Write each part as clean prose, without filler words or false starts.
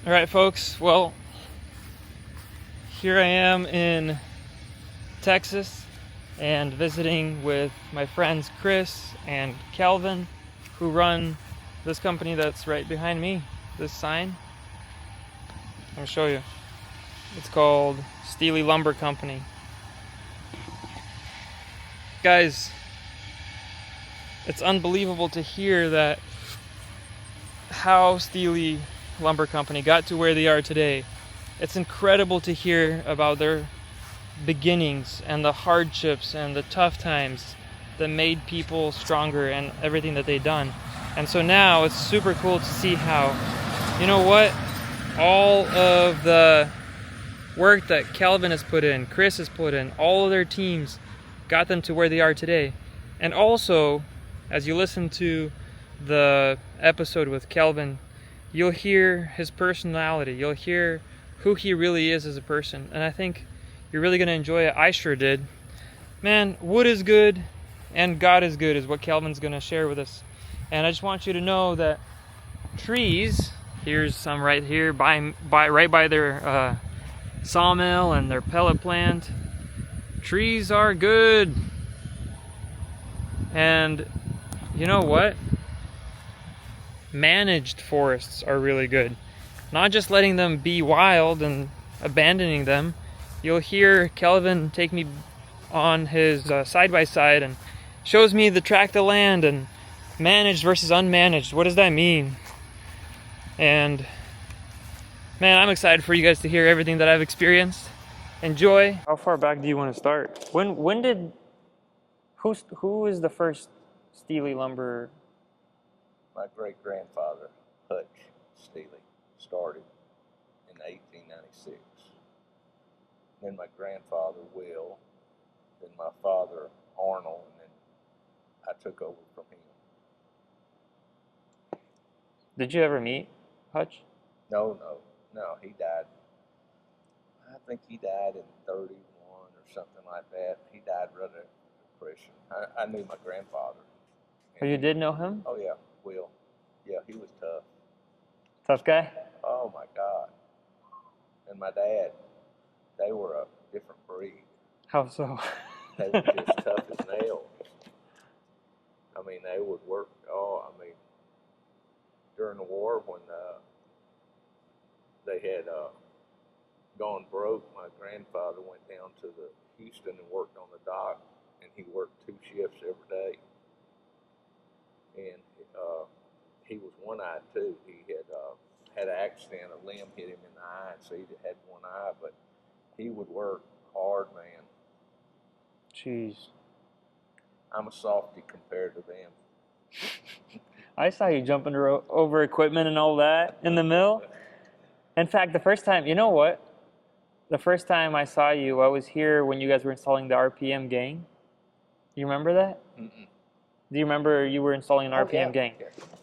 All right, folks. Well, here I am in Texas and visiting with my friends Chris and Kelvin, who run this company that's right behind me, this sign. I'm going to show you. It's called Steely Lumber Company. Guys, it's unbelievable to hear that how Steely Lumber Company got to where they are today. It's incredible to hear about their beginnings and the hardships and the tough times that made people stronger and everything that they've done. And so now it's super cool to see how, you know what, all of the work that Kelvin has put in, Chris has put in, all of their teams got them to where they are today. And also, as you listen to the episode with Kelvin, you'll hear his personality, you'll hear who he really is as a person, and I think you're really going to enjoy it. I sure did. Man, wood is good and God is good is what Kelvin's going to share with us. And I just want you to know that trees, here's some right here right by their sawmill and their pellet plant. Trees are good. And you know what? Managed forests are really good. Not just letting them be wild and abandoning them. You'll hear Kelvin take me on his side-by-side and shows me the tract of land and managed versus unmanaged. What does that mean? And man, I'm excited for you guys to hear everything that I've experienced. Enjoy. How far back do you want to start? When did who is the first Steely Lumber? My great-grandfather, Hutch Steely, started in 1896. Then my grandfather, Will, then my father, Arnold, and then I took over from him. Did you ever meet Hutch? No, he died. I think he died in 31 or something like that. He died right of depression. I knew my grandfather. Oh, you did know him? Oh, yeah, Will. Yeah, he was tough. Tough guy? Oh, my God. And my dad, they were a different breed. How so? They were just tough as nails. I mean, they would work, during the war when they had gone broke, my grandfather went down to the Houston and worked on the dock, and he worked 2 shifts every day. And he was one-eyed too. He had an accident, a limb hit him in the eye, so he had one eye, but he would work hard, man. Jeez. I'm a softie compared to them. I saw you jumping over equipment and all that in the mill. In fact, the first time, you know what? The first time I saw you, I was here when you guys were installing the RPM gang. You remember that? Mm-mm. Do you remember you were installing an RPM gang?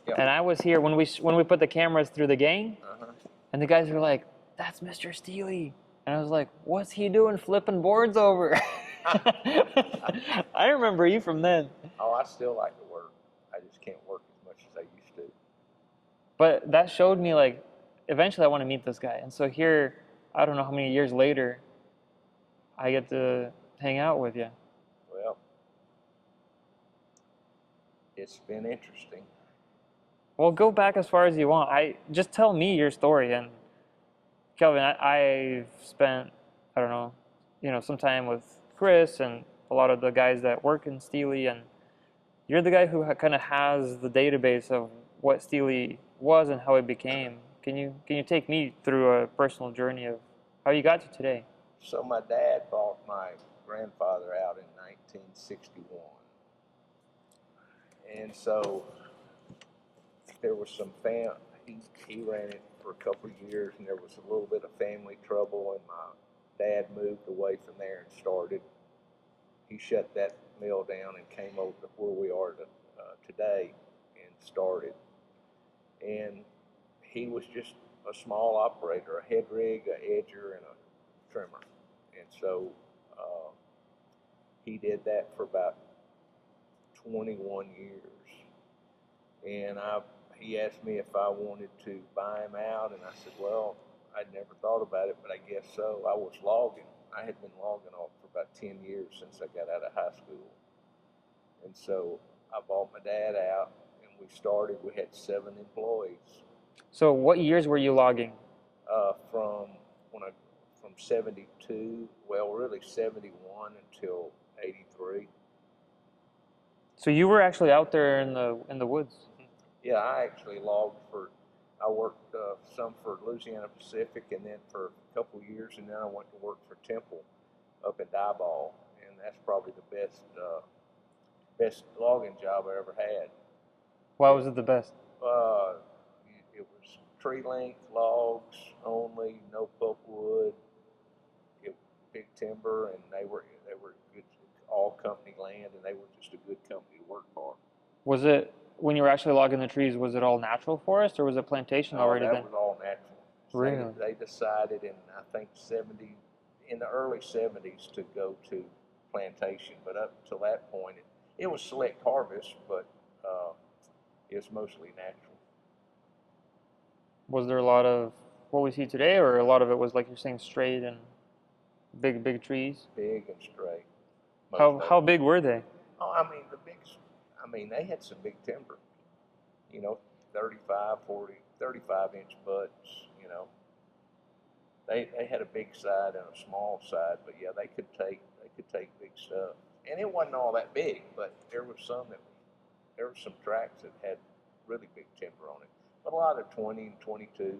Yeah. And I was here when we put the cameras through the gang, Uh-huh. and the guys were like, "That's Mr. Steely." And I was like, "What's he doing flipping boards over?" I remember you from then. Oh, I still like to work. I just can't work as much as I used to. But that showed me, like, eventually I want to meet this guy. And so here, I don't know how many years later, I get to hang out with you. Well, it's been interesting. Well, go back as far as you want. Just tell me your story. And Kelvin, I've spent, I don't know, some time with Chris and a lot of the guys that work in Steely, and you're the guy who kind of has the database of what Steely was and how it became. Can you take me through a personal journey of how you got to today? So my dad bought my grandfather out in 1961. And so there was some he ran it for a couple of years, and there was a little bit of family trouble, and my dad moved away from there and he shut that mill down and came over to where we are today and started. And he was just a small operator, a head rig, a edger, and a trimmer. And so he did that for about 21 years. And I he asked me if I wanted to buy him out, and I said, well, I'd never thought about it, but I guess so. I was logging. I had been logging off for about 10 years since I got out of high school. And so I bought my dad out, and we started. We had 7 employees. So what years were you logging? From from 72, well, really 71 until 83. So you were actually out there in the woods. Yeah, I actually logged I worked some for Louisiana Pacific, and then for a couple years, and then I went to work for Temple up in Diboll, and that's probably the best logging job I ever had. Why was it the best? It was tree length logs only, no pulpwood, big timber, and they were good, all company land, and they were just a good company to work for. Was it, when you were actually logging the trees, was it all natural forest or was it plantation already then? That was all natural. Really? They decided in, I think, in the early 70s to go to plantation, but up until that point, it was select harvest, but it was mostly natural. Was there a lot of what we see today, or a lot of it was, like you're saying, straight and big trees? Big and straight. How big were they? Oh, they had some big timber, 35, 40, 35-inch butts, They had a big side and a small side, but yeah, they could take big stuff. And it wasn't all that big, but there were some tracks that had really big timber on it. But a lot of 20 and 22s and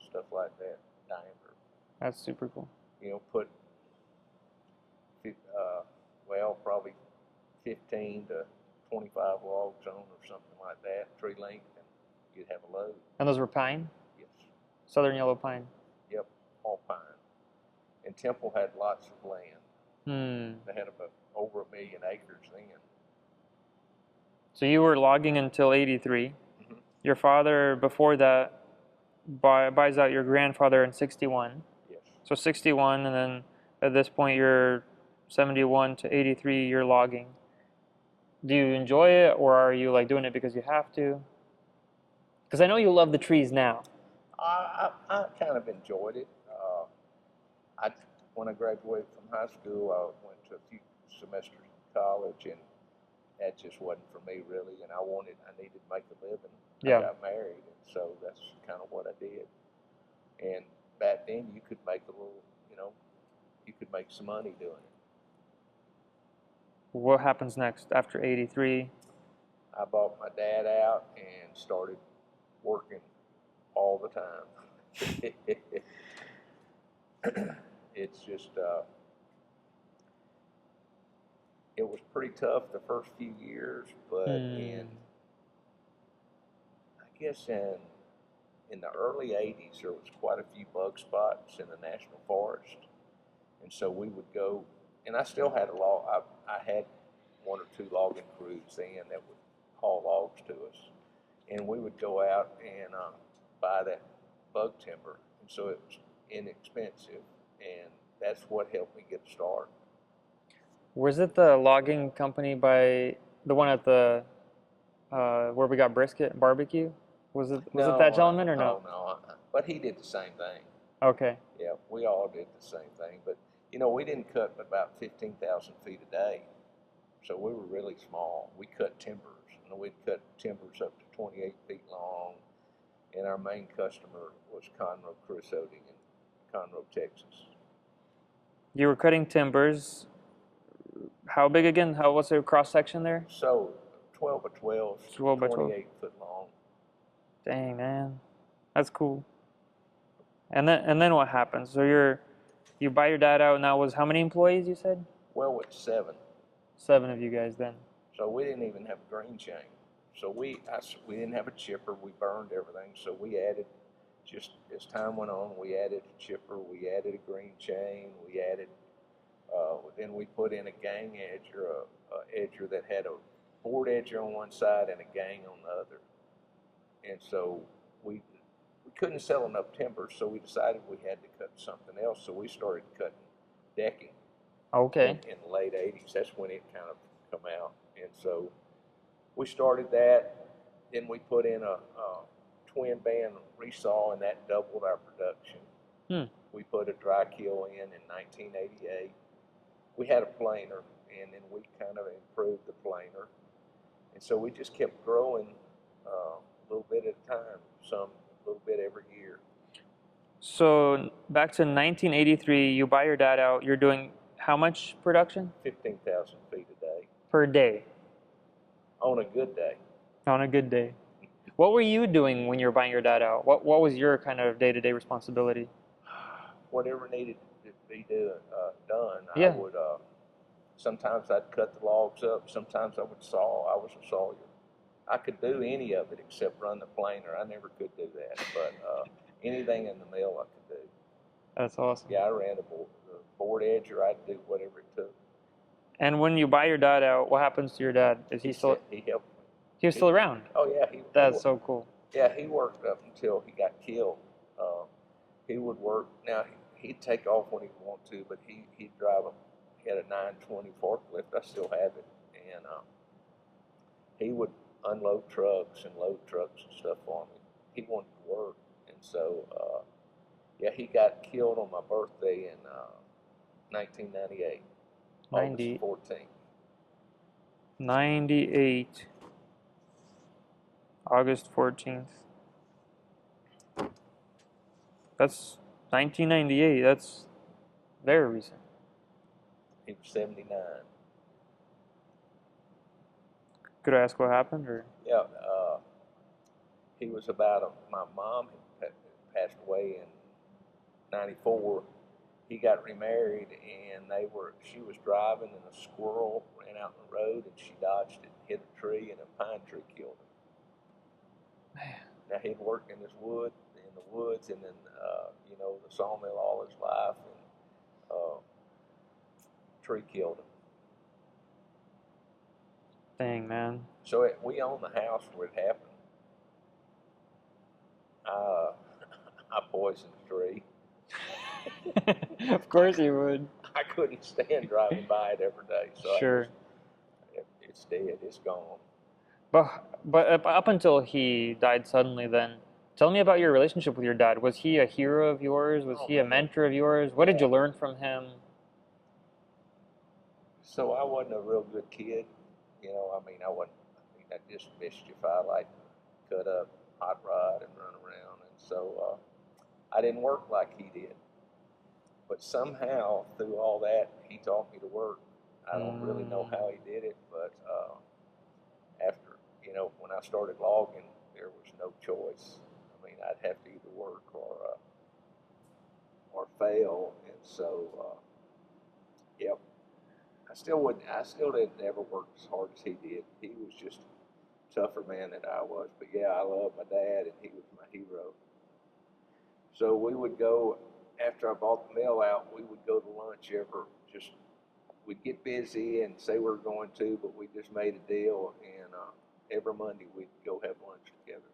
stuff like that, diameter. That's super cool. Put probably 15 to 25 logs on or something like that, tree length, and you'd have a load. And those were pine? Yes. Southern yellow pine? Yep, all pine. And Temple had lots of land. They had about over 1 million acres then. So you were logging until 83. Mm-hmm. Your father, before that, buys out your grandfather in 61. Yes. So 61, and then at this point you're 71 to 83, you're logging. Do you enjoy it, or are you like doing it because you have to? Because I know you love the trees now. I kind of enjoyed it. When I graduated from high school, I went to a few semesters in college, and that just wasn't for me really. And I needed to make a living. Yeah. I got married, and so that's kind of what I did. And back then, you could make you could make some money doing it. What happens next after 83? I bought my dad out and started working all the time. It's just, it was pretty tough the first few years, but I guess in the early 80s, there was quite a few bug spots in the National Forest. And so we would go, and I still had I had 1 or 2 logging crews then that would haul logs to us. And we would go out and buy that bug timber. And so it was inexpensive, and that's what helped me get started. Was it the logging company by the one at the where we got brisket barbecue? Was it that gentleman or no? No, but he did the same thing. Okay. Yeah, we all did the same thing. But we didn't cut about 15,000 feet a day, so we were really small. We cut timbers, and we'd cut timbers up to 28 feet long. And our main customer was Conroe Creosoting in Conroe, Texas. You were cutting timbers. How big again? What's the cross section there? So 12 by 12, 12 by 12. 28 foot long. Dang, man, that's cool. And then what happens? So you buy your dad out, and that was how many employees you said? Well, it's 7. 7 of you guys then. So we didn't even have a green chain. So we didn't have a chipper. We burned everything. So we added, just as time went on, we added a chipper. We added a green chain. We added, then we put in a gang edger, a edger that had a board edger on one side and a gang on the other. And so we couldn't sell enough timber, so we decided we had to cut something else. So we started cutting decking. Okay. In the late 80s. That's when it kind of come out. And so we started that, then we put in a twin band resaw, and that doubled our production. We put a dry kill in 1988. We had a planer, and then we kind of improved the planer. And so we just kept growing a little bit at a time, a little bit every year. So back to 1983, you buy your dad out. You're doing how much production? 15,000 feet a day. Per day? On a good day. On a good day. What were you doing when you were buying your dad out? What was your kind of day-to-day responsibility? Whatever needed to be done, Yeah. I would. Sometimes I'd cut the logs up. Sometimes I would saw. I was a sawyer. I could do any of it except run the planer. I never could do that, but anything in the mill I could do. That's awesome. Yeah, I ran the board edger. I'd do whatever it took. And when you buy your dad out, what happens to your dad? Is he still? He helped me. He was still around. Oh yeah, That's so cool. Yeah, he worked up until he got killed. He would work. Now he'd take off when he'd want to, but he'd drive a. He had a 920 forklift. I still have it, and he would unload trucks and load trucks and stuff for me. He wanted to work, and so yeah, he got killed on my birthday in 1998, August 14th. 98, August 14th. That's 1998. That's very recent. He was 79. Could I ask what happened, or? Yeah, he was about my mom had passed away in '94. He got remarried, and she was driving, and a squirrel ran out in the road, and she dodged it, hit a tree, and a pine tree killed him. Man. Now he'd worked in the woods, and then the sawmill all his life, and tree killed him. Dang, man. So we own the house where it happened. I poisoned the tree. Of course you would. I couldn't stand driving by it every day. So Sure. It's dead. It's gone. But up until he died suddenly, then tell me about your relationship with your dad. Was he a hero of yours? Was he a mentor of yours? What did you learn from him? So I wasn't a real good kid. I just mischief. I like to cut up hot rod and run around, and so I didn't work like he did. But somehow, through all that, he taught me to work. I don't really know how he did it, but after, when I started logging, there was no choice. I'd have to either work or fail, and so yep. I still didn't ever work as hard as he did. He was just a tougher man than I was. But yeah, I loved my dad, and he was my hero. So we would go, after I bought the mill out, we would go to lunch we'd get busy and say we were going to, but we just made a deal, and every Monday we'd go have lunch together.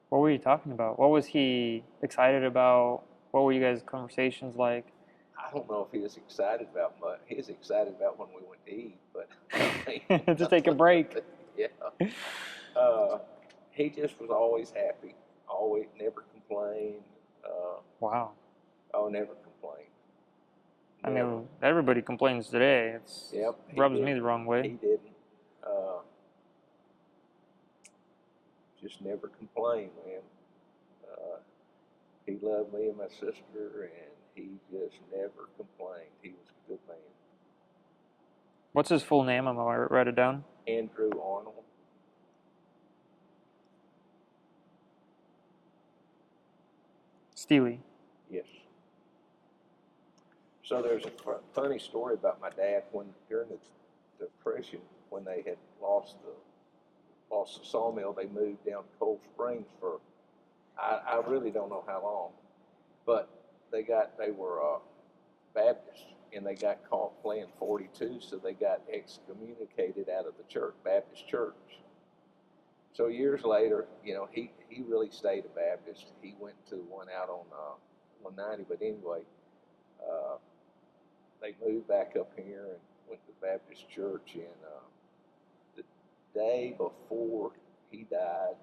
What were you talking about? What was he excited about? What were you guys' conversations like? I don't know if he was excited about much. He was excited about when we went to eat, but to take a break. Yeah. He just was always happy. Always, never complained. Wow. Oh, never complained. I mean, everybody complains today. Rubs me the wrong way. He didn't. Just never complained, man. He loved me and my sister, and he just never complained. He was a good man. What's his full name? I'm gonna write it down. Andrew Arnold. Steely. Yes. So there's a funny story about my dad during the Depression, when they had lost the sawmill, they moved down to Cold Springs for I really don't know how long, but they were Baptist, and they got caught playing 42, so they got excommunicated out of the church, Baptist church. So years later, he really stayed a Baptist. He went to one out on 190, but anyway, they moved back up here and went to the Baptist church, and the day before he died.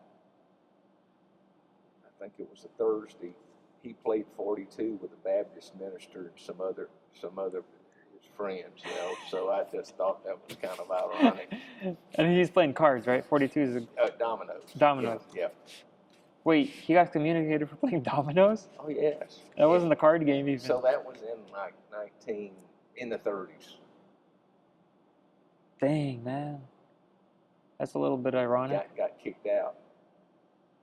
I think it was a Thursday. He played 42 with a Baptist minister and some other his friends, you know. So I just thought that was kind of ironic. And he's playing cards, right? 42 is Dominoes. dominoes. Yeah. Wait, he got communicated for playing dominoes? Oh yes. That wasn't the card game even. So that was in like in the 30s. Dang, man. That's a little bit ironic. Got kicked out.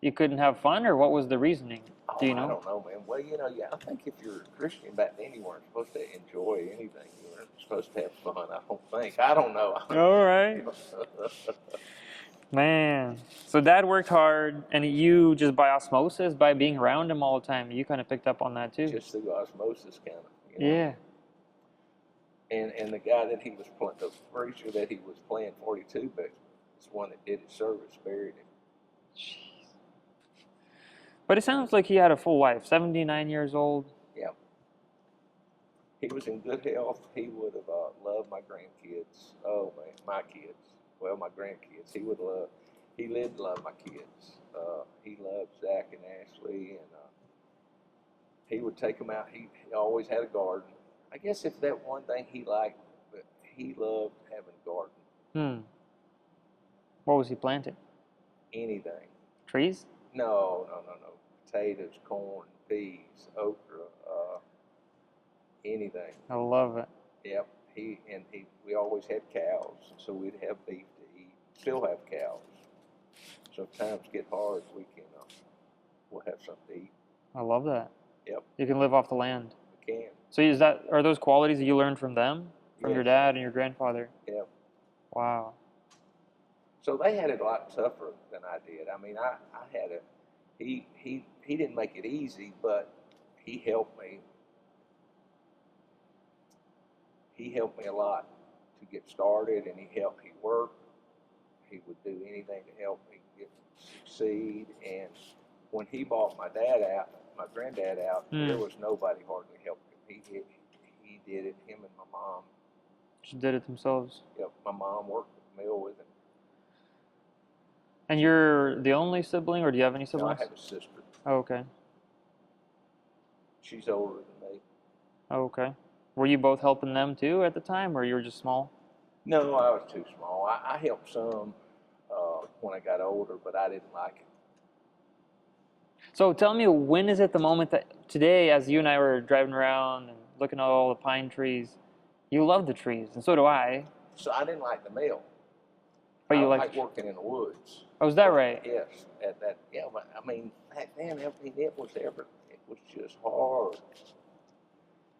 You couldn't have fun, or what was the reasoning? Do you know? I don't know, man. Well, you know, yeah, I think if you're a Christian back then, you weren't supposed to enjoy anything. You weren't supposed to have fun, I don't think. I don't know. All right. Man. So Dad worked hard, and you just by osmosis, by being around him all the time, you kind of picked up on that too. Just through osmosis, kind of. You know? Yeah. And the guy that he was playing, the preacher that he was playing 42, but it's one that did his service, buried him. Jeez. But it sounds like he had a full life, 79 years old. Yeah. He was in good health. He would have loved my grandkids. Oh, man, my kids. Well, my grandkids. He lived to love my kids. He loved Zach and Ashley, and he would take them out. He always had a garden. I guess if that one thing he liked, but he loved having a garden. What was he planting? Anything. Trees? No. Potatoes, corn, peas, okra, anything. I love it. Yep. We always had cows, so we'd have beef to eat. Still have cows. So if times get hard, we'll have something to eat. I love that. Yep. You can live off the land. We can. So are those qualities that you learned from them? From your dad and your grandfather? Yep. Wow. So they had it a lot tougher than I did. I mean, I had he didn't make it easy, but he helped me. He helped me a lot to get started, and he worked. He would do anything to help me succeed. And when he bought my granddad out, there was nobody hardly helping him. He did it. Him and my mom. Just did it themselves. Yep. My mom worked at the mill with him. And you're the only sibling, or do you have any siblings? No, I have a sister. Oh, okay. She's older than me. Oh, okay. Were you both helping them too at the time, or you were just small? No, I was too small. I helped some when I got older, but I didn't like it. So tell me, when is it the moment that today, as you and I were driving around and looking at all the pine trees, you love the trees, and so do I. So I didn't like the mill. But you like working in the woods. Oh, is that right? Yes. Yeah, but I mean, back then, it was just hard.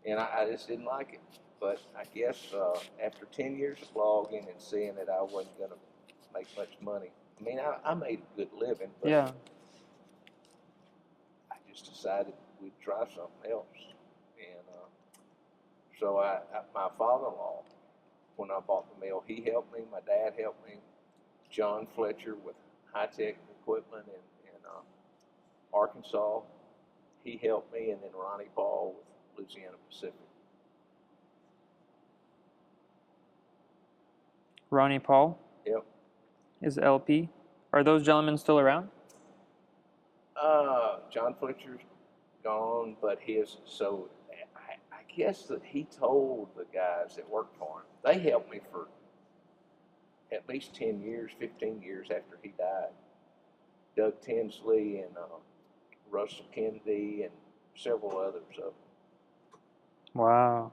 And I just didn't like it. But I guess after 10 years of logging and seeing that I wasn't going to make much money, I mean, I made a good living, but yeah. I just decided we'd try something else. And so my father-in-law, when I bought the mill, he helped me. My dad helped me. John Fletcher with high-tech equipment in Arkansas, he helped me, and then Ronnie Paul with Louisiana Pacific. Ronnie Paul? Yep. Is LP. Are those gentlemen still around? John Fletcher's gone, but I guess that he told the guys that worked for him, they helped me for at least 10 years, 15 years after he died. Doug Tinsley and Russell Kennedy and several others of them. Wow.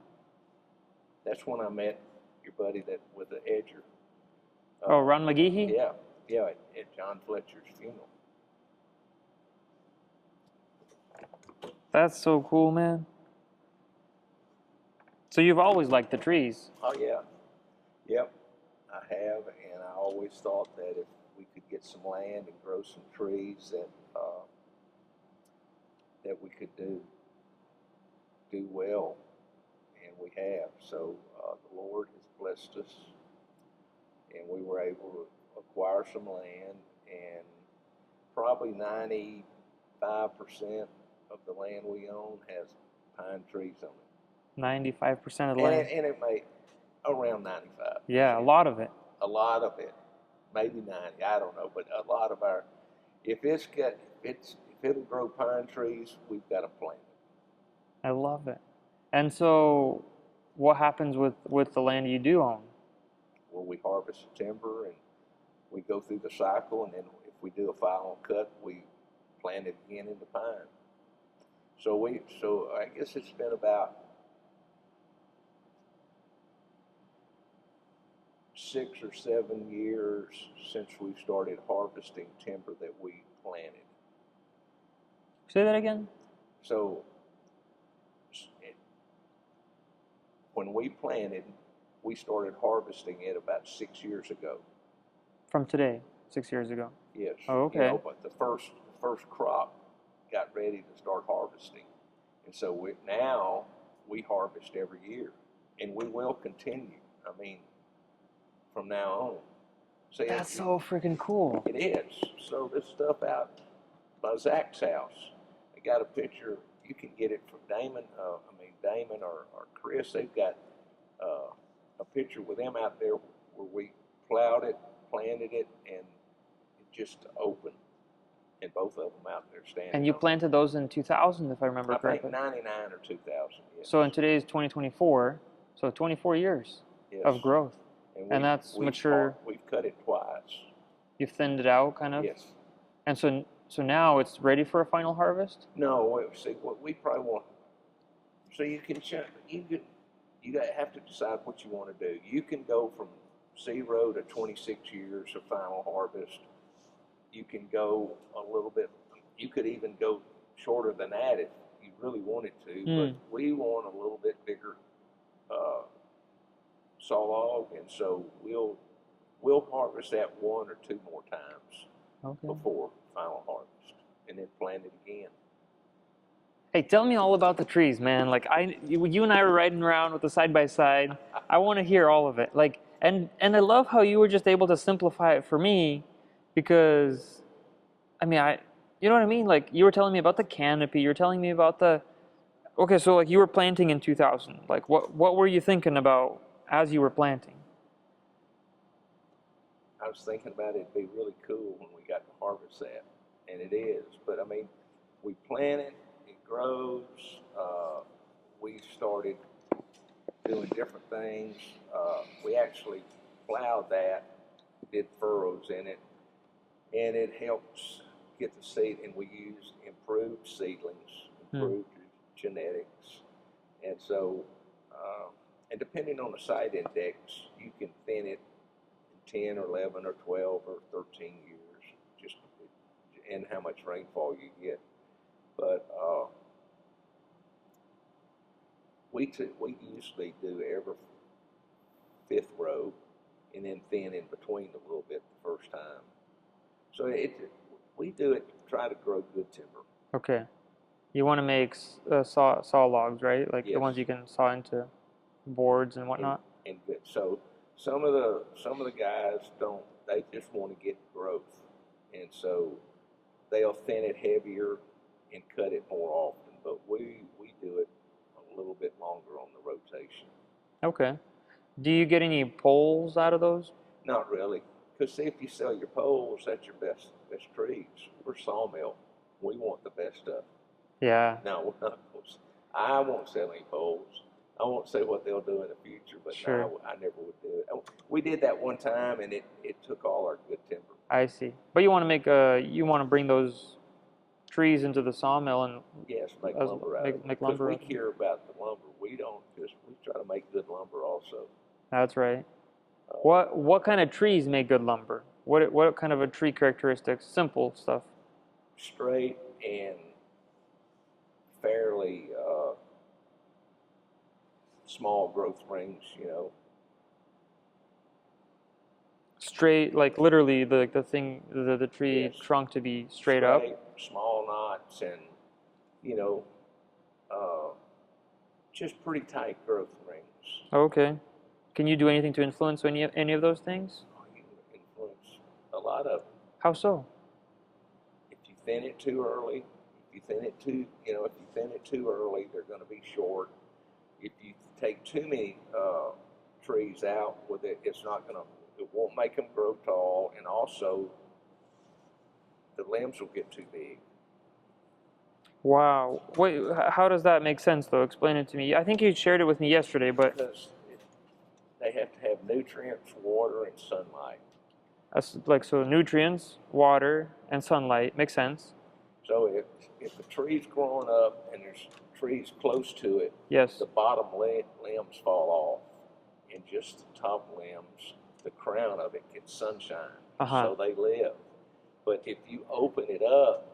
That's when I met your buddy with the edger. Ron McGehee? Yeah, at John Fletcher's funeral. That's so cool, man. So you've always liked the trees? Oh, yeah. Yep, I have, and I always thought that if we could get some land and grow some trees that we could do well, and we have. So the Lord has blessed us, and we were able to acquire some land, and probably 95% of the land we own has pine trees on it. 95% of the land? And it may around 95%. Yeah, a lot of it. A lot of it. maybe 90. I don't know, but a lot of our, if it'll grow pine trees, we've got to plant it. I love it. And so, what happens with the land you do own? Well, we harvest the timber and we go through the cycle, and then if we do a final cut, we plant it again into pine. So I guess it's been about 6 or 7 years since we started harvesting timber that we planted. Say that again. So when we planted, we started harvesting it about 6 years ago. From today, 6 years ago. Yes. Oh, okay. But the first crop got ready to start harvesting, and so now we harvest every year, and we will continue. I mean, from now on. So that's so freaking cool. It is. So this stuff out by Zach's house, I got a picture. You can get it from Damon. Damon or Chris. They've got a picture with them out there where we plowed it, planted it, and it just opened. And both of them out there standing. And you planted those in 2000, if I remember correctly. I think 99 or 2000. Yes. So in today's 2024, so 24 years of growth. And that's mature. We've cut it twice. You've thinned it out, kind of. Yes. And so now it's ready for a final harvest. No, see, what we probably want. So you have to decide what you want to do. You can go from 0 to 26 years of final harvest. You can go a little bit. You could even go shorter than that if you really wanted to. But we want a little bit bigger saw log, and so we'll harvest that 1 or 2 more times before final harvest, and then plant it again. Hey, tell me all about the trees, man. Like you and I were riding around with the side by side. I want to hear all of it. Like, and I love how you were just able to simplify it for me, because, I mean, you know what I mean? Like, you were telling me about the canopy. You were telling me about okay, so like you were planting in 2000. Like, what were you thinking about as you were planting? I was thinking about it'd be really cool when we got to harvest that, and it is. But I mean, we plant it, it grows. We started doing different things. We actually plowed that, did furrows in it, and it helps get the seed. And we used improved seedlings, improved genetics, and so. And depending on the site index, you can thin it in 10 or 11 or 12 or 13 years, just and how much rainfall you get. But we usually do every 5th row and then thin in between a little bit the first time. So we do it to try to grow good timber. Okay. You want to make saw logs, right? Like the ones you can saw into boards and whatnot. And good. So some of the guys don't. They just want to get growth, and so they'll thin it heavier and cut it more often. But we do it a little bit longer on the rotation. Okay. Do you get any poles out of those? Not really, because see, if you sell your poles, that's your best trees. We're Sawmill. We want the best stuff. Yeah. No, we're not. I won't sell any poles. I won't say what they'll do in the future, but no, I never would do it. We did that one time, and it took all our good timber. I see. But you want to bring those trees into the sawmill and make lumber out of it. Make lumber. Because we care about the lumber. We try to make good lumber also. That's right. What kind of trees make good lumber? What kind of a tree characteristics? Simple stuff. Straight and fairly small growth rings, Straight, like literally the tree trunk to be straight up. Small knots, and just pretty tight growth rings. Okay. Can you do anything to influence any of those things? Oh, you can influence a lot of them. How so? If you thin it too early, if you thin it too early, they're going to be short. If you take too many trees out with it, it's not going to it won't make them grow tall, and also the limbs will get too big. Wow. Wait, how does that make sense though? Explain it to me. I think you shared it with me yesterday, but Because they have to have nutrients, water, and sunlight. that's like so nutrients, water, and sunlight makes sense. So if a tree's growing up and there's trees close to it, Yes. the bottom limbs fall off, and just the top limbs, the crown of it gets sunshine, so they live. But if you open it up,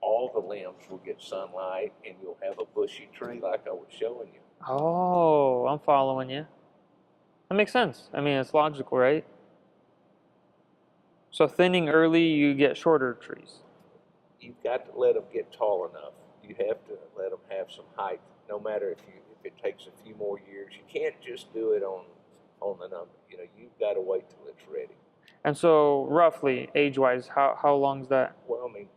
all the limbs will get sunlight, and you'll have a bushy tree like I was showing you. Oh, I'm following you. That makes sense. I mean, it's logical, right? So thinning early, you get shorter trees. You've got to let them get tall enough. You have to let them have some height, no matter if it takes a few more years. You can't just do it on the number. You know, you've got to wait till it's ready. And so, roughly, age-wise, how long is that? Well, I mean,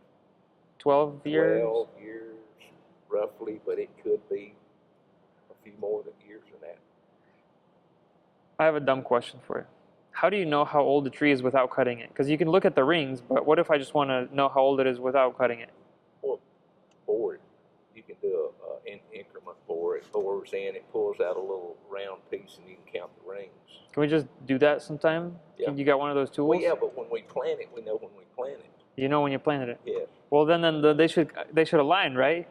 12 years? 12 years, roughly, but it could be a few more years than that. I have a dumb question for you. How do you know how old the tree is without cutting it? Because you can look at the rings, but what if I just want to know how old it is without cutting it? Well, bore it. You can do an increment bore. It bores in, it pulls out a little round piece, and you can count the rings. Can we just do that sometime? Yeah. You got one of those tools? Well, yeah, but when we plant it, we know when we plant it. You know when you planted it? Yes. Well, then they should align, right?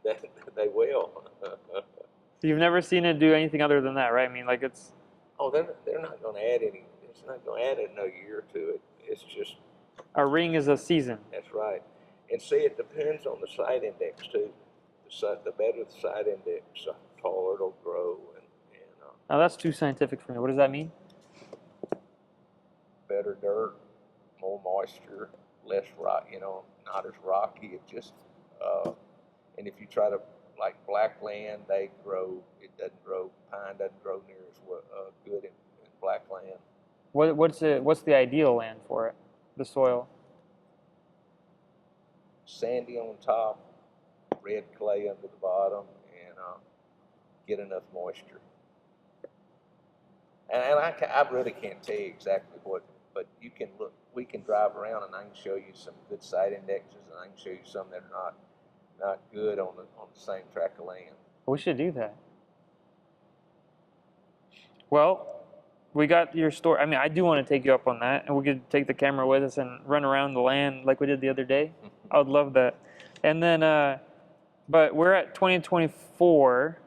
They will. So you've never seen it do anything other than that, right? I mean, like it's... Oh, they're not going to add any. It's not going to add another year to it. It's just... A ring is a season. That's right. And see, it depends on the side index, too. The better the side index, the taller it'll grow. Now, that's too scientific for me. What does that mean? Better dirt, more moisture, less rock, not as rocky. It just... and if you try to, like black land, it doesn't grow, pine doesn't grow near as good in black land. What's the ideal land for it? The soil? Sandy on top, red clay under the bottom, and get enough moisture. And I really can't tell you exactly what, but you can look. We can drive around and I can show you some good site indexes, and I can show you some that are not good on the same tract of land. We should do that. Well, we got your story. I mean, I do want to take you up on that, and we could take the camera with us and run around the land like we did the other day. I would love that. And then, but we're at 2024,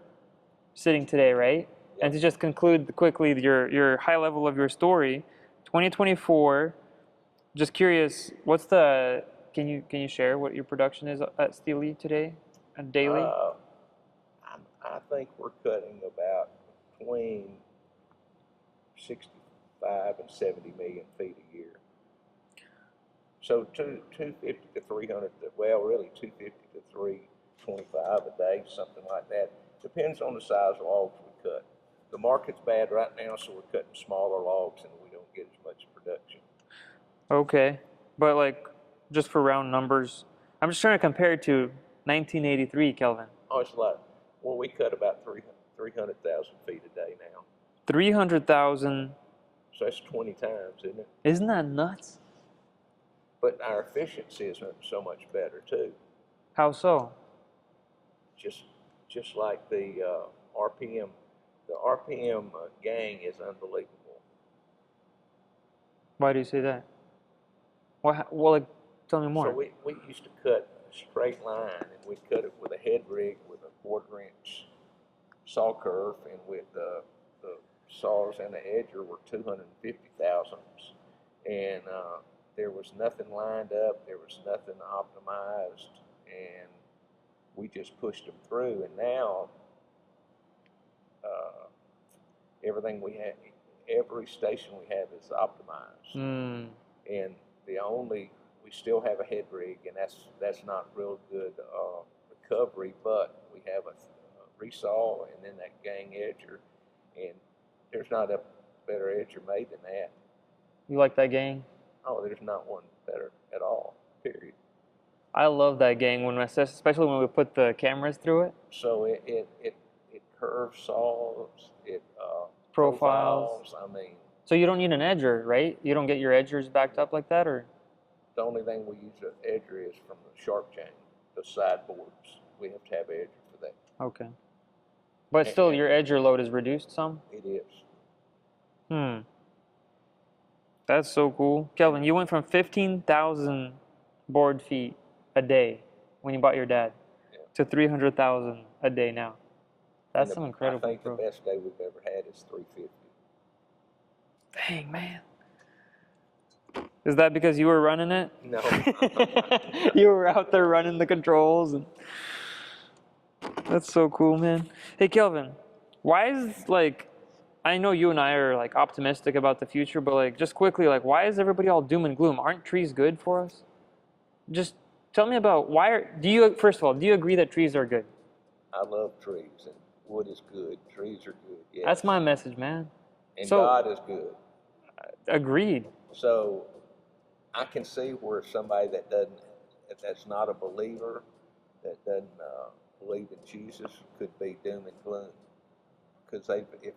sitting today, right? Yep. And to just conclude quickly your high level of your story, 2024. Just curious, can you share what your production is at Steely today, daily? I think we're cutting about between 65 and 70 million feet a year. So 250 to 300, well, really 250 to 325 a day, something like that. Depends on the size of logs we cut. The market's bad right now, so we're cutting smaller logs and we don't get as much production. Okay, but like, just for round numbers, I'm just trying to compare it to 1983, Kelvin. Oh, it's a lot. Well, we cut about 300,000 feet a day now. 300,000. So that's 20 times, isn't it? Isn't that nuts? But our efficiency is so much better too. How so? Just like the RPM. The RPM gang is unbelievable. Why do you say that? Well, like, tell me more. So we used to cut a straight line, and we'd cut it with a head rig with a 1/4-inch saw curve, and with the saws and the edger were 250 thousandths. And there was nothing lined up, there was nothing optimized, and we just pushed them through. And now everything we have, every station we have is optimized. And we still have a head rig, and that's not real good recovery, but we have a resaw and then that gang edger, and there's not a better edger made than that. You like that gang? Oh, there's not one better at all, period. I love that gang, especially when we put the cameras through it. So it curves saws, it profiles. I mean, So you don't need an edger, right? You don't get your edgers backed up like that, or? The only thing we use an edger is from the sharp chain, the sideboards. We have to have an edger for that. Okay. But still, your edger load is reduced some? It is. Hmm. That's so cool. Kelvin, you went from 15,000 board feet a day when you bought your dad to 300,000 a day now. That's some incredible I think the best day we've ever had is 350. Dang, man. Is that because you were running it? No. You were out there running the controls. And... That's so cool, man. Hey, Kelvin, why is, like, I know you and I are, like, optimistic about the future, but, like, just quickly, like, why is everybody all doom and gloom? Aren't trees good for us? Just tell me about first of all, do you agree that trees are good? I love trees, and wood is good. Trees are good, yes. That's my message, man. And God is good. Agreed. So I can see where somebody that's not a believer, that doesn't believe in Jesus, could be doom and gloom, because if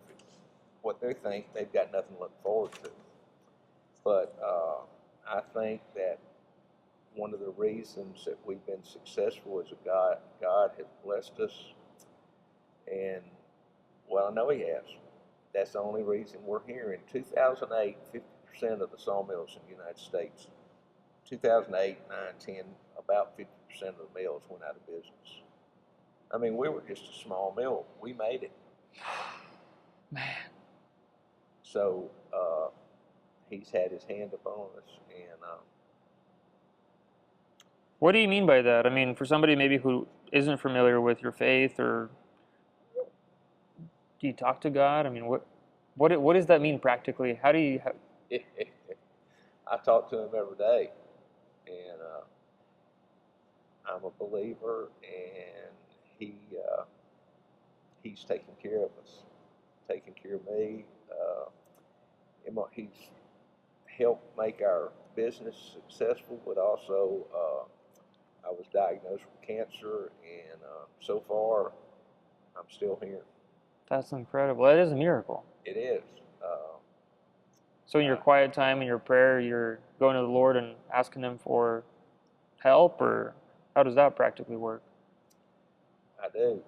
what they think, they've got nothing to look forward to. But I think that one of the reasons that we've been successful is God has blessed us, and well, I know He has. That's the only reason we're here. In 2008, 50% of the sawmills in the United States, 2008, 9, 10, about 50% of the mills went out of business. I mean, we were just a small mill. We made it. Man. So He's had His hand upon us. And what do you mean by that? I mean, for somebody maybe who isn't familiar with your faith, or do you talk to God? I mean, what does that mean practically? How do you... I talk to Him every day, and I'm a believer, and He's taking care of us, taking care of me. He's helped make our business successful, but also I was diagnosed with cancer, and so far I'm still here. That's incredible. That is a miracle. It is. So in your quiet time, in your prayer, you're going to the Lord and asking Him for help, or how does that practically work? I do.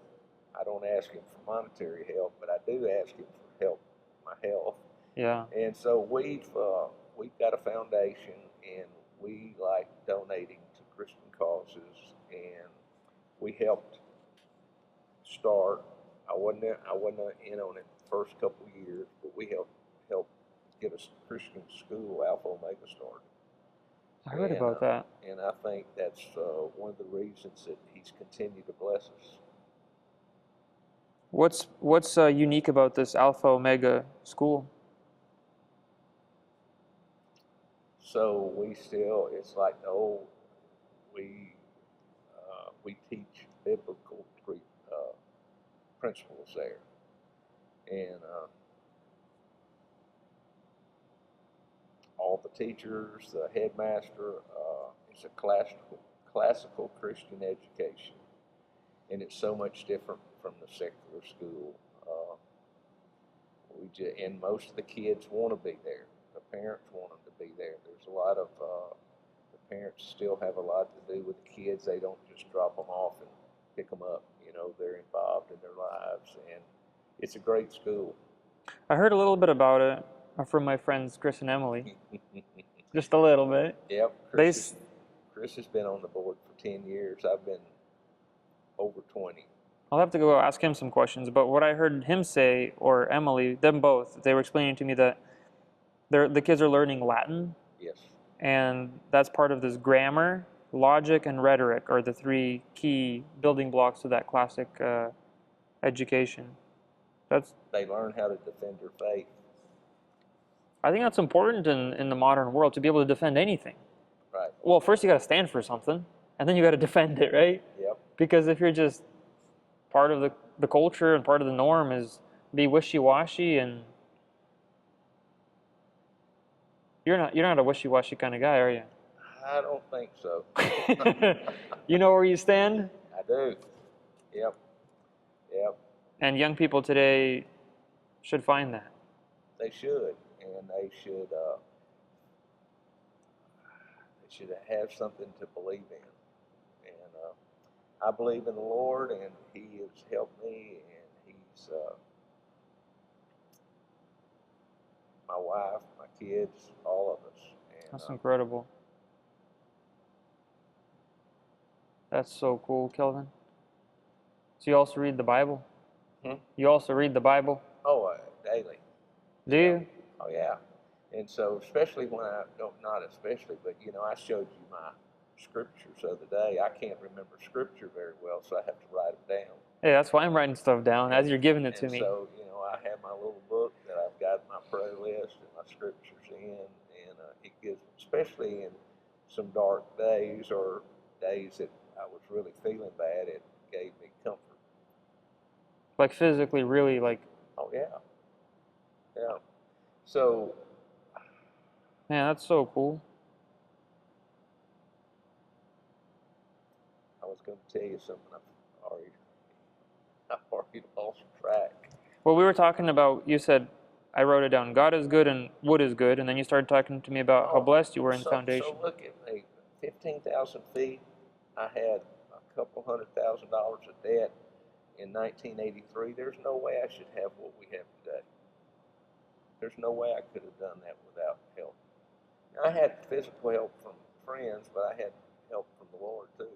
I don't ask Him for monetary help, but I do ask Him for help, my health. Yeah. And so we've got a foundation, and we like donating to Christian causes, and we helped start. I wasn't in on it the first couple of years, but we helped get a Christian school, Alpha Omega, started. I heard about that. And I think that's one of the reasons that He's continued to bless us. What's unique about this Alpha Omega school? So it's like the old, we teach biblical principles there. And all the teachers, the headmaster, it's a classical Christian education. And it's so much different from the secular school. And most of the kids want to be there. The parents want them to be there. There's a lot of, the parents still have a lot to do with the kids. They don't just drop them off and pick them up. They're involved in their lives, and it's a great school. I heard a little bit about it from my friends Chris and Emily. Just a little bit. Yep. Chris has been on the board for 10 years. I've been over 20. I'll have to go ask him some questions, but what I heard him say, or Emily, them both, they were explaining to me that the kids are learning Latin. Yes. And that's part of this grammar, logic, and rhetoric are the three key building blocks of that classic education. They learn how to defend their faith. I think that's important in the modern world, to be able to defend anything. Right. Well, first you got to stand for something, and then you got to defend it, right? Yep. Because if you're just part of the culture and part of the norm is be wishy-washy, and you're not a wishy-washy kind of guy, are you? I don't think so. You know where you stand? I do. Yep. And young people today should find that. They should. and they should have something to believe in. And I believe in the Lord, and He has helped me, and He's my wife, my kids, all of us. And, That's incredible. That's so cool, Kelvin. So you also read the Bible? You also read the Bible? Oh, daily. Do you? Oh, yeah. And so, especially when not especially, but I showed you my scriptures the other day. I can't remember scripture very well, so I have to write them down. Hey, that's why I'm writing stuff down as you're giving it to me. So, I have my little book that I've got my prayer list and my scriptures in, and it gives, especially in some dark days or days that I was really feeling bad, it gave me comfort. Like physically, really, like. Oh, yeah. Yeah. So. Man, that's so cool. I was going to tell you something. I've already lost track. Well, we were talking about, you said, I wrote it down, God is good and wood is good, and then you started talking to me about how blessed you were in the foundation. So look at me, 15,000 feet. I had a couple $100,000 of debt in 1983. There's no way I should have what we have today. There's no way I could have done that without help. I had physical help from friends, but I had help from the Lord too.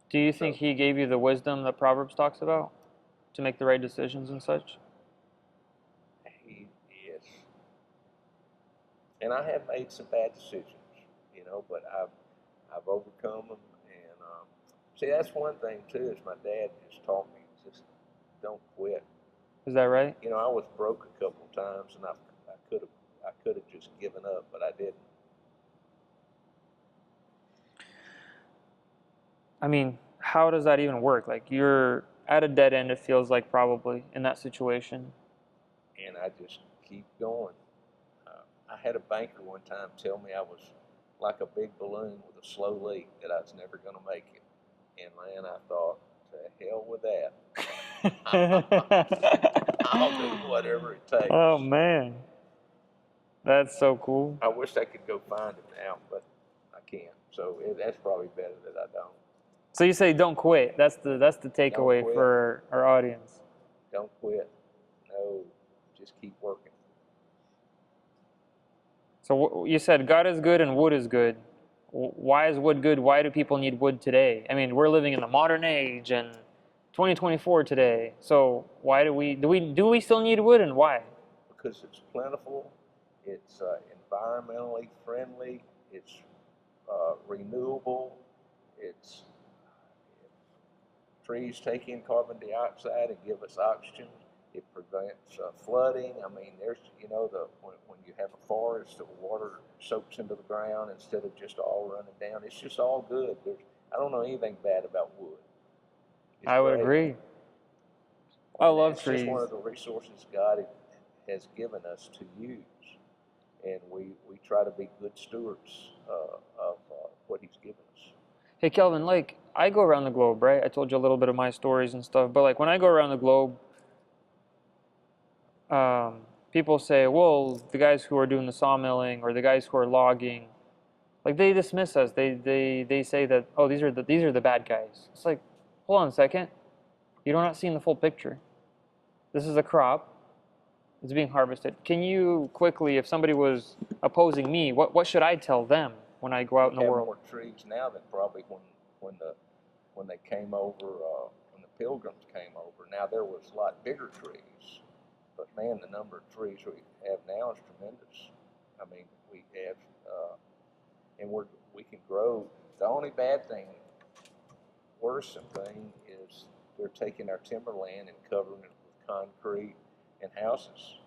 Do you think He gave you the wisdom that Proverbs talks about to make the right decisions and such? Yes. And I have made some bad decisions, but I've overcome them. And see, that's one thing too. Is my dad just taught me, just don't quit. Is that right? I was broke a couple of times, and I could have just given up, but I didn't. I mean, how does that even work? Like, you're at a dead end, it feels like, probably, in that situation. And I just keep going. I had a banker one time tell me I was like a big balloon with a slow leak, that I was never going to make it. And man, I thought, to hell with that. I'll do whatever it takes. Oh, man. That's so cool. I wish I could go find it now, but I can't. So that's probably better that I don't. So you say don't quit. That's the takeaway for our audience. Don't quit. No, just keep working. So you said God is good and wood is good. Why is wood good? Why do people need wood today? I mean, we're living in the modern age and 2024 today. So why do we still need wood, and why? Because it's plentiful. It's environmentally friendly. It's renewable. It's trees take in carbon dioxide and give us oxygen. It prevents flooding. I mean, there's when you have a forest, the water soaks into the ground instead of just all running down. It's just all good. I don't know anything bad about wood. I would agree. I love trees. It's just one of the resources God has given us to use, and we try to be good stewards of what He's given us. Hey, Kelvin, like, I go around the globe, right? I told you a little bit of my stories and stuff, but like when I go around the globe, people say, well, the guys who are doing the sawmilling or the guys who are logging, like, they dismiss us. They say that, oh, these are the bad guys. It's like, hold on a second. You're not seeing the full picture. This is a crop. It's being harvested. Can you quickly, if somebody was opposing me, what should I tell them when I go out in the world? We have more trees now than probably when they came over, when the Pilgrims came over. Now there was a lot bigger trees, but man, the number of trees we have now is tremendous. I mean, we have, and we can grow. The only bad thing, worrisome thing, is they're taking our timberland and covering it with concrete and houses.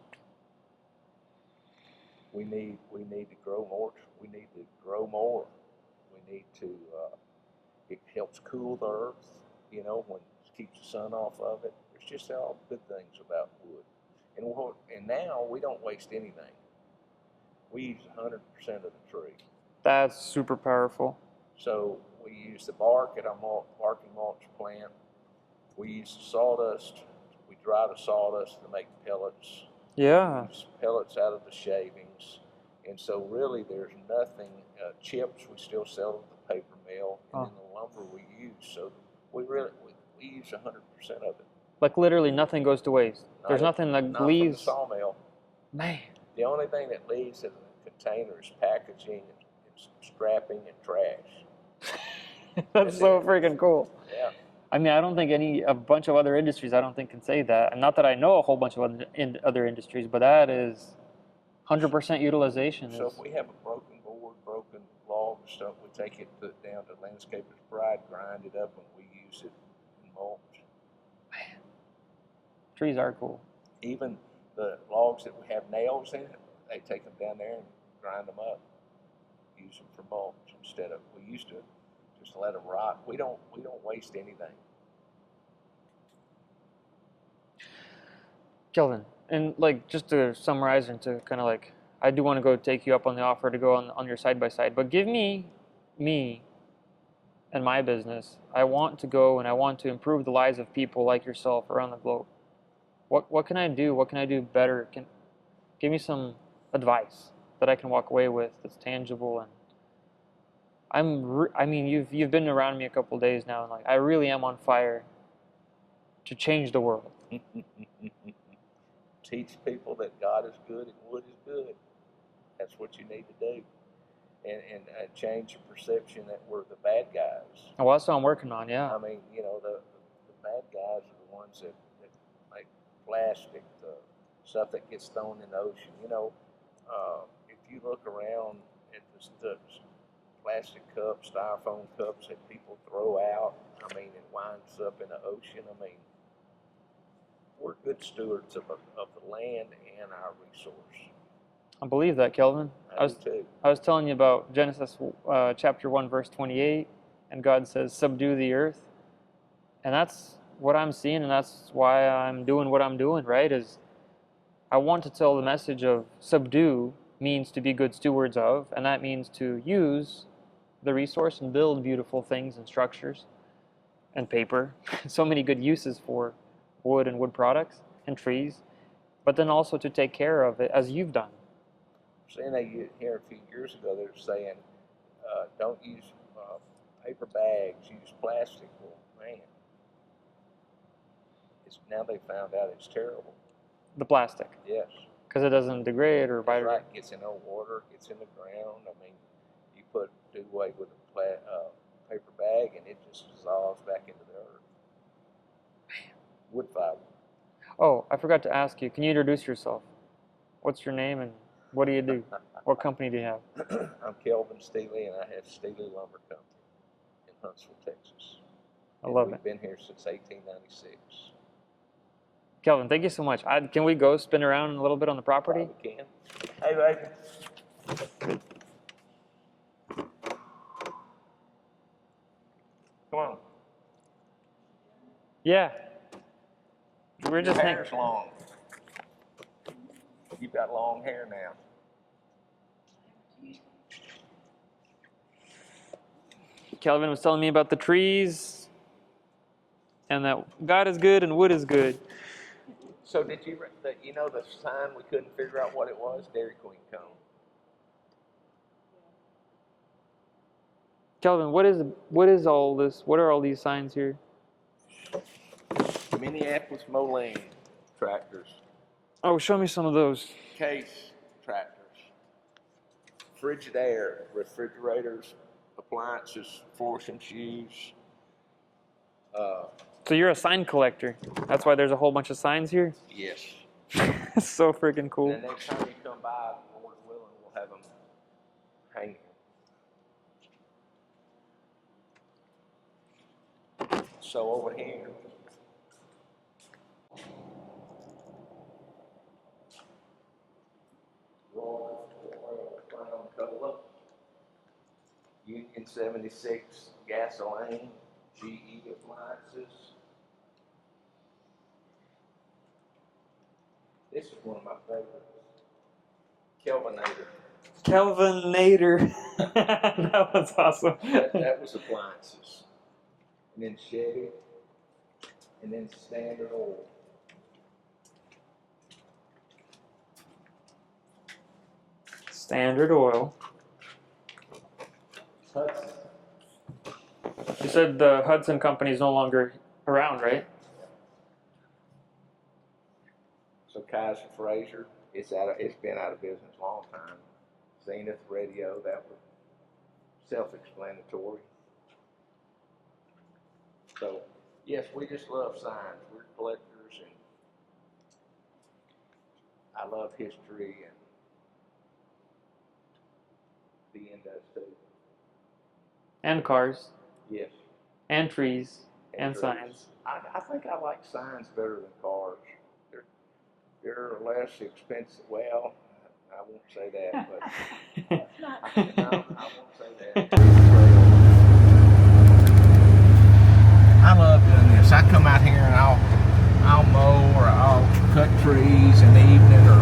We need to grow more. We need to grow more. We need to. It helps cool the earth. When it keeps the sun off of it. There's just all good things about wood. And now we don't waste anything. We use 100% of the tree. That's super powerful. So we use the bark at our bark and mulch plant. We use sawdust. We dry the sawdust to make pellets. Yeah. Use pellets out of the shavings. And so really there's nothing, chips we still sell at the paper mill, and then the lumber we use. So we use 100% of it. Like literally nothing goes to waste. There's nothing that not leaves. From the sawmill. Man. The only thing that leaves in the container is packaging and strapping and trash. That's so freaking cool. Yeah. I mean, I don't think a bunch of other industries, I don't think can say that. And not that I know a whole bunch of other industries, but that is 100% utilization. So if we have a broken board, broken log or stuff, we take it, put it down to Landscaper's Pride, grind it up, and we use it in mulch. Man, trees are cool. Even the logs that we have nails in it, they take them down there and grind them up, use them for mulch instead of, we used to just let them rot. We don't waste anything. Kelvin, and like just to summarize and to kind of like, I do want to go take you up on the offer to go on your side by side, but give me and my business. I want to go and I want to improve the lives of people like yourself around the globe. What can I do? What can I do better? Give me some advice that I can walk away with that's tangible. And I mean, you've been around me a couple of days now, and like I really am on fire to change the world. Teach people that God is good and wood is good. That's what you need to do, and change your perception that we're the bad guys. Well, that's what I'm working on. Yeah. I mean, you know, the bad guys are the ones that make plastic, the stuff that gets thrown in the ocean. You know, if you look around at the plastic cups, styrofoam cups that people throw out, I mean, it winds up in the ocean. I mean, we're good stewards of the land and our resource. I believe that, Kelvin. I do too. I was telling you about Genesis chapter 1, verse 28, and God says, subdue the earth. And that's what I'm seeing, and that's why I'm doing what I'm doing, right? Is I want to tell the message of subdue means to be good stewards of, and that means to use the resource and build beautiful things and structures and paper. So many good uses for wood and wood products and trees, but then also to take care of it as you've done. Saying that here a few years ago, they were saying, don't use paper bags, use plastic. Well, man, now they found out it's terrible. The plastic. Yes. Because it doesn't degrade or bite. Right, gets in the water, gets in the ground. I mean, you do away with a paper bag and it just dissolves back into the earth. Man. Wood fiber. Oh, I forgot to ask you. Can you introduce yourself? What's your name and what do you do? What company do you have? I'm Kelvin Steely, and I have Steely Lumber Company in Huntsville, Texas. I love it. We've been here since 1896. Kelvin, thank you so much. Can we go spin around a little bit on the property? We can. Hey, baby. Come on. Yeah. We're just Your hair's long. You've got long hair now. Kelvin was telling me about the trees and that God is good and wood is good. So did you know the sign we couldn't figure out what it was? Dairy Queen cone. Kelvin, what is all this? What are all these signs here? Minneapolis Moline tractors. Oh, show me some of those. Case tractors. Frigidaire, refrigerators, appliances, force and shoes. So you're a sign collector. That's why there's a whole bunch of signs here? Yes. It's so freaking cool. And the next time you come by, Lord willing, we'll have them hanging. So over here, Union 76 gasoline, GE appliances. This is one of my favorites. Kelvinator. Kelvinator. That was awesome. That was appliances. And then Chevy. And then Standard Oil. Standard oil. You said the Hudson company is no longer around, right? So Kaiser Fraser, it's been out of business a long time. Zenith Radio, that was self-explanatory. So yes, we just love signs. We're collectors, and I love history, and Ben does too. And cars. Yes. And trees. And trees. signs. I think I like signs better than cars. They're less expensive. Well, I won't say that, but no, I won't say that. I love doing this. I come out here and I'll mow, or I'll cut trees in the evening, or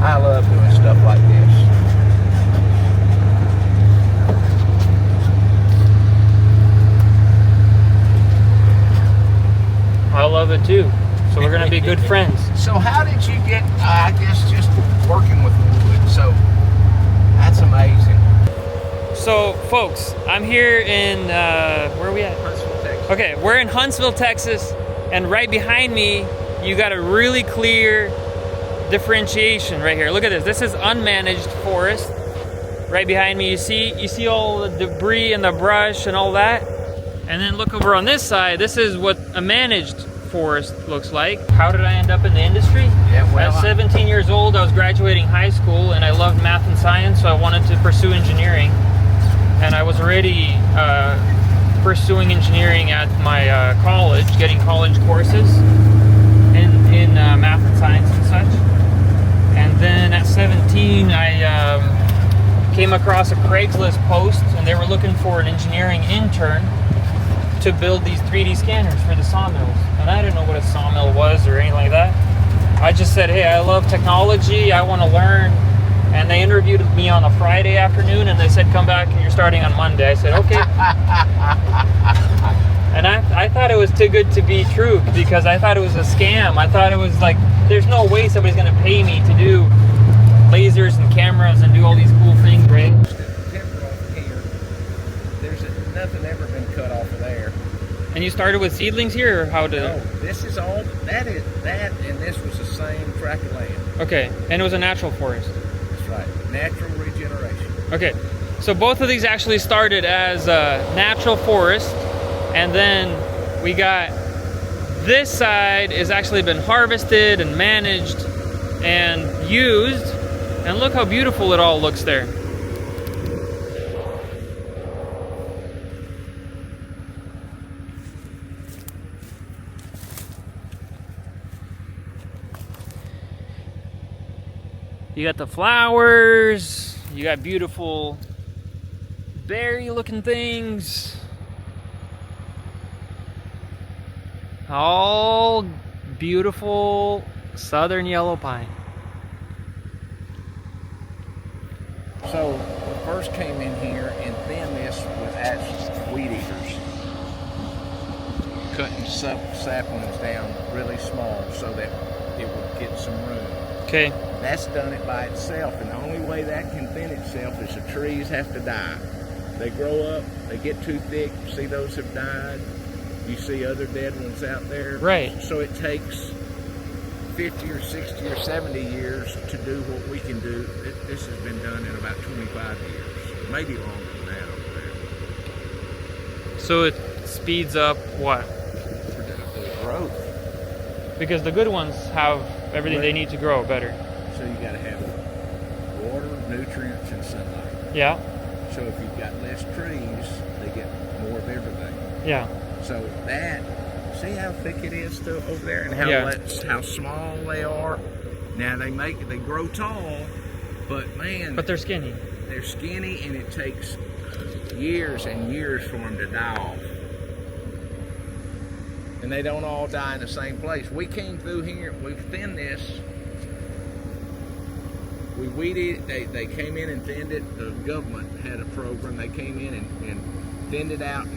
I love doing stuff like this. I love it too. So we're gonna be good friends. So how did you get, I guess, just working with wood? So that's amazing. So folks, I'm here in, where are we at? Huntsville, Texas. Okay, we're in Huntsville, Texas, and right behind me, you got a really clear differentiation right here. Look at this. This is unmanaged forest. Right behind me, you see all the debris and the brush and all that. And then look over on this side. This is what a managed forest looks like. How did I end up in the industry? Yeah, well, at 17 years old, I was graduating high school, and I loved math and science, so I wanted to pursue engineering. And I was already pursuing engineering at my college, getting college courses in math and science and such. And then at 17, I came across a Craigslist post, and they were looking for an engineering intern to build these 3D scanners for the sawmills. And I didn't know what a sawmill was or anything like that. I just said, hey, I love technology, I want to learn. And they interviewed me on a Friday afternoon, and they said, come back and you're starting on Monday. I said, okay. And I thought it was too good to be true, because I thought it was a scam. I thought it was like, there's no way somebody's going to pay me to do lasers and cameras and do all these cool things, right? Nothing ever been cut off of there. And you started with seedlings here, or how did No, this is all, that, and this was the same tract of land. Okay, and it was a natural forest. That's right, natural regeneration. Okay, so both of these actually started as a natural forest, and then we got this side has actually been harvested and managed and used, and look how beautiful it all looks there. You got the flowers, you got beautiful berry looking things. All beautiful southern yellow pine. So we first came in here and thinned this with actual weed eaters. Cutting saplings down really small so that it would get some room. Okay. That's done it by itself, and the only way that can thin itself is the trees have to die. They grow up, they get too thick, you see those have died, you see other dead ones out there. Right. So it takes 50 or 60 or 70 years to do what we can do. This has been done in about 25 years, maybe longer than that over there. So it speeds up what? The growth. Because the good ones have everything they need to grow better. So you gotta have water, nutrients, and sunlight. Yeah. So if you've got less trees, they get more of everything. Yeah. So that, see how thick it is still over there, and how small they are. Now they grow tall, but man, But they're skinny. They're skinny, and it takes years and years for them to die off. And they don't all die in the same place. We came through here, we've thinned this. We weeded it, they came in and thinned it. The government had a program. They came in and thinned it out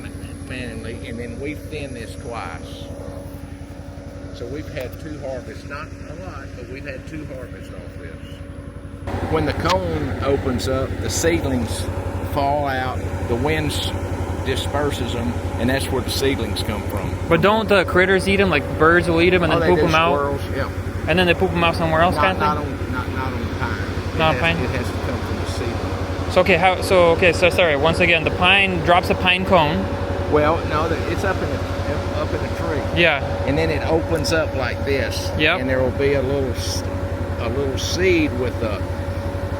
manually, and then we've thinned this twice. So we've had 2 harvests, not a lot, but we've had 2 harvests off this. When the cone opens up, the seedlings fall out, the wind disperses them, and that's where the seedlings come from. But don't the critters eat them? Like birds will eat them and then poop them out? Squirrels, yeah. And then they poop them out somewhere else, kind of Not thing? on the pine. Not on pine? It has to come from the seedling. So sorry, once again, the pine drops a pine cone. Well, no, it's up in the tree. Yeah. And then it opens up like this. Yep. And there will be a little seed with a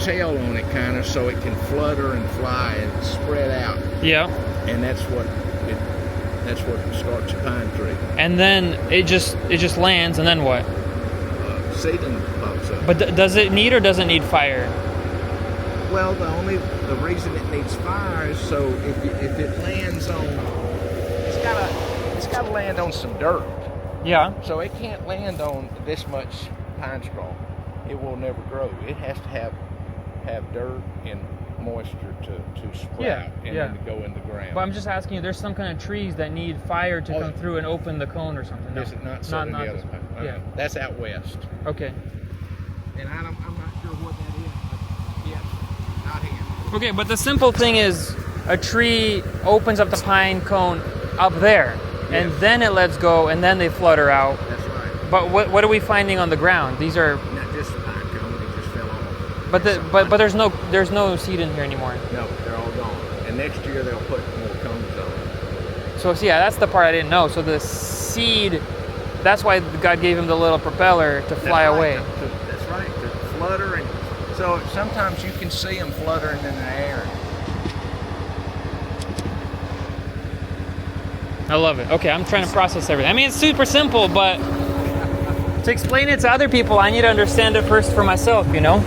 tail on it, kind of, so it can flutter and fly and spread out. Yeah. And that's what starts a pine tree. And then it just lands, and then what? Seedling pops up. But does it need or doesn't need fire? Well, the reason it needs fire is so if it lands on, it's gotta land on some dirt. Yeah. So it can't land on this much pine straw. It will never grow. It has to have dirt and moisture to sprout and then to go in the ground. But I'm just asking you, there's some kind of trees that need fire to come through and open the cone or something. No. Is it not so? Not Other this, yeah. That's out west. Okay. And I'm not sure what that is, but yes, not here. Okay, but the simple thing is a tree opens up the pine cone up there, and then it lets go, and then they flutter out. That's right. But what are we finding on the ground? These are. Not just the pine cone; it just fell off. But there's no seed in here anymore. No, they're all gone. And next year they'll put more cones on. So yeah, that's the part I didn't know. So the seed, that's why God gave him the little propeller to fly away. That's right, to flutter. And so sometimes you can see them fluttering in the air. I love it. Okay, I'm trying to process everything. I mean, it's super simple, but to explain it to other people, I need to understand it first for myself, you know?